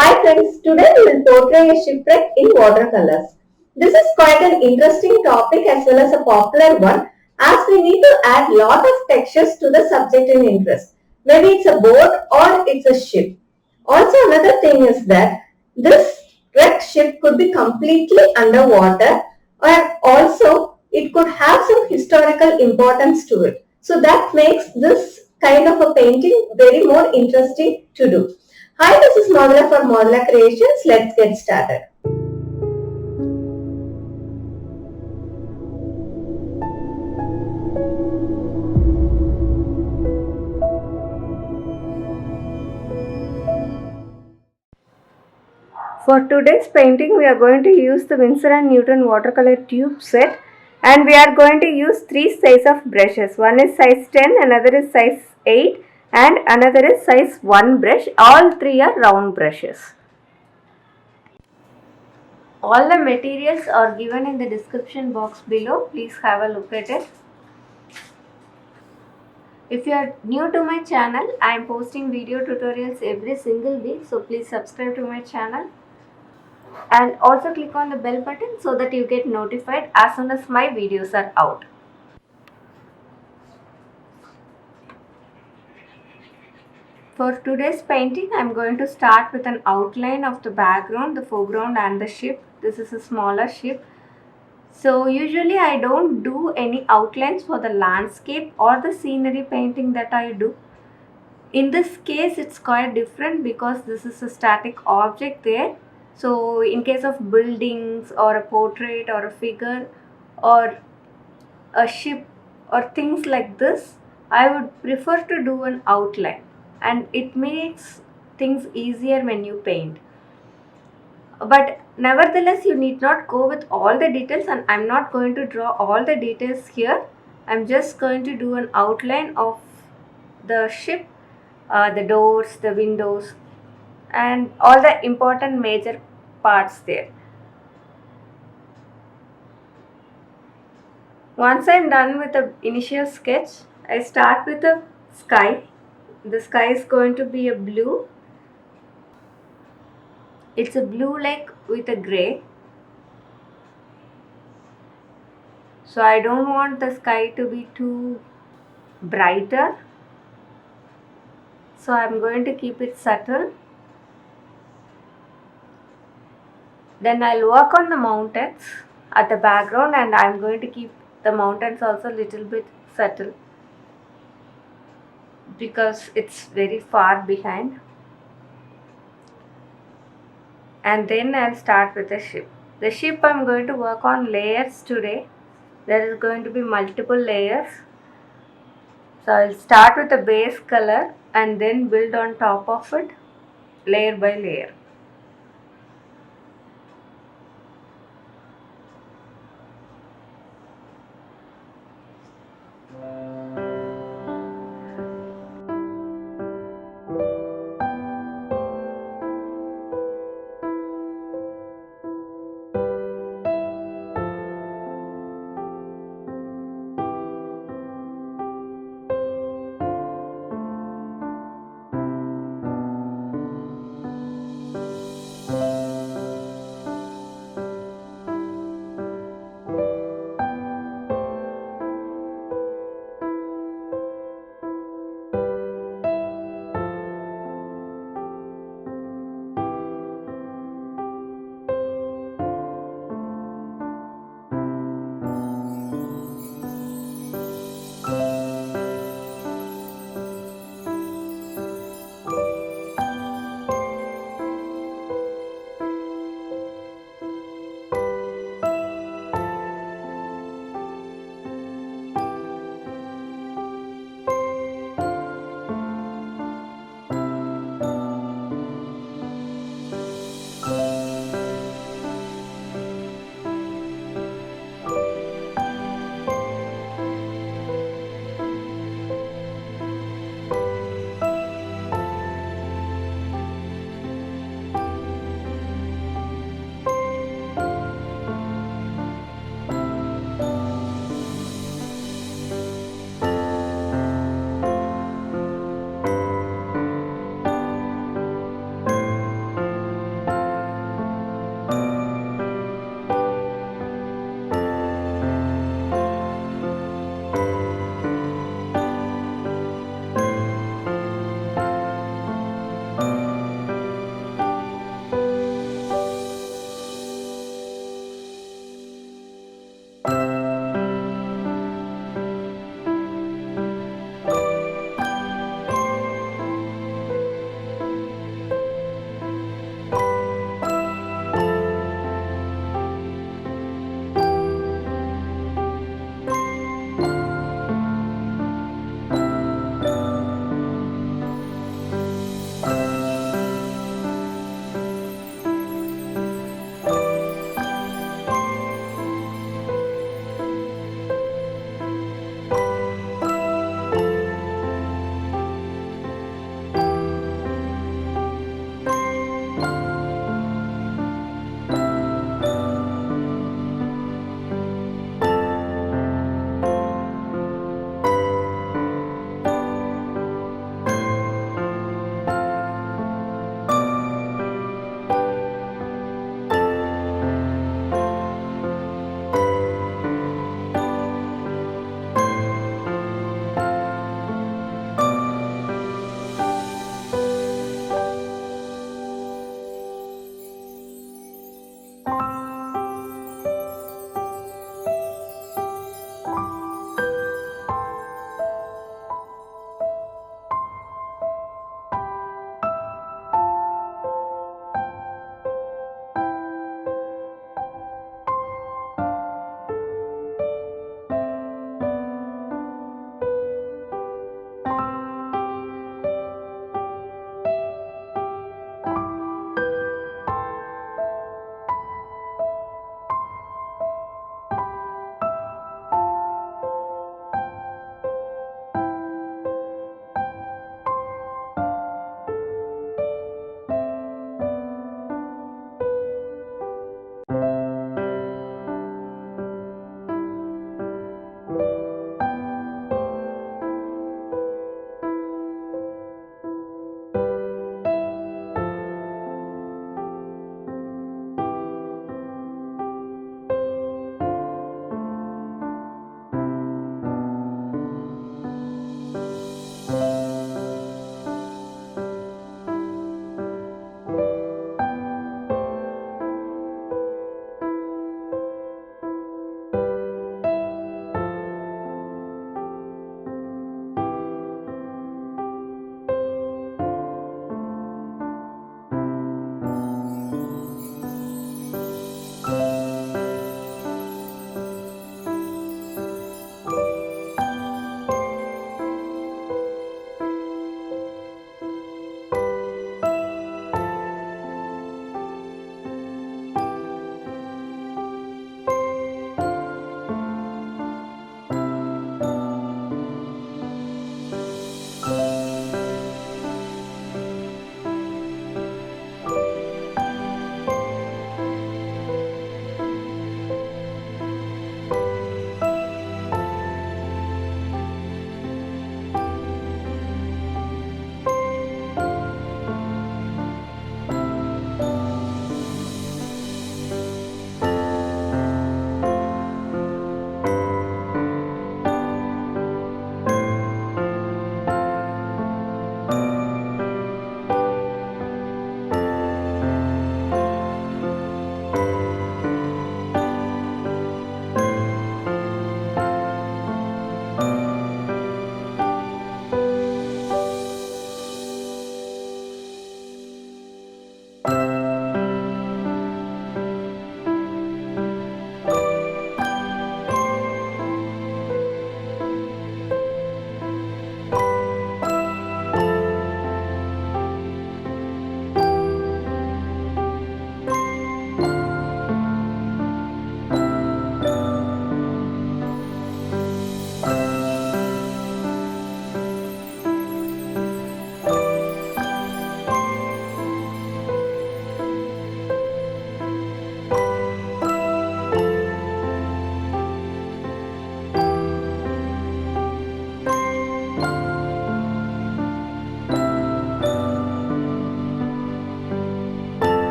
Hi friends, today we will portray a shipwreck in watercolors. This is quite an interesting topic as well as a popular one as we need to add lot of textures to the subject in interest. Maybe it's a boat or it's a ship. Also another thing is that this wrecked ship could be completely underwater and also it could have some historical importance to it. So that makes this kind of a painting very more interesting to do. Hi, this is Modula for Modula Creations. Let's get started. For today's painting, we are going to use the Winsor & Newton watercolor tube set and we are going to use three sizes of brushes. One is size 10, another is size 8 and another is size 1 brush. All three are round brushes. All the materials are given in the description box below. Please have a look at it. If you are new to my channel, I am posting video tutorials every single week. So please subscribe to my channel. And also click on the bell button so that you get notified as soon as my videos are out. For today's painting, I am going to start with an outline of the background, the foreground and the ship. This is a smaller ship. So usually I don't do any outlines for the landscape or the scenery painting that I do. In this case, it's quite different because this is a static object there. So in case of buildings or a portrait or a figure or a ship or things like this, I would prefer to do an outline and it makes things easier when you paint. But nevertheless, you need not go with all the details and I'm not going to draw all the details here. I'm just going to do an outline of the ship, the doors, the windows and all the important major parts there. Once I'm done with the initial sketch, I start with the sky. The sky is going to be a blue. It's a blue like with a gray. So I don't want the sky to be too brighter. So I'm going to keep it subtle. Then I'll work on the mountains at the background and I'm going to keep the mountains also a little bit subtle because it's very far behind. And then I'll start with the ship. The ship I'm going to work on layers today. There is going to be multiple layers. So I'll start with the base color and then build on top of it layer by layer.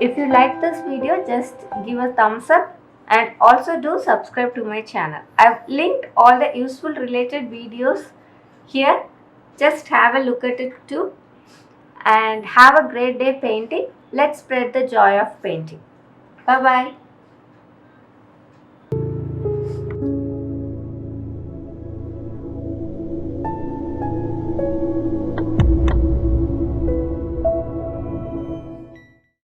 If you like this video, just give a thumbs up and also do subscribe to my channel. I've linked all the useful related videos here. Just have a look at it too and have a great day painting. Let's spread the joy of painting. Bye bye.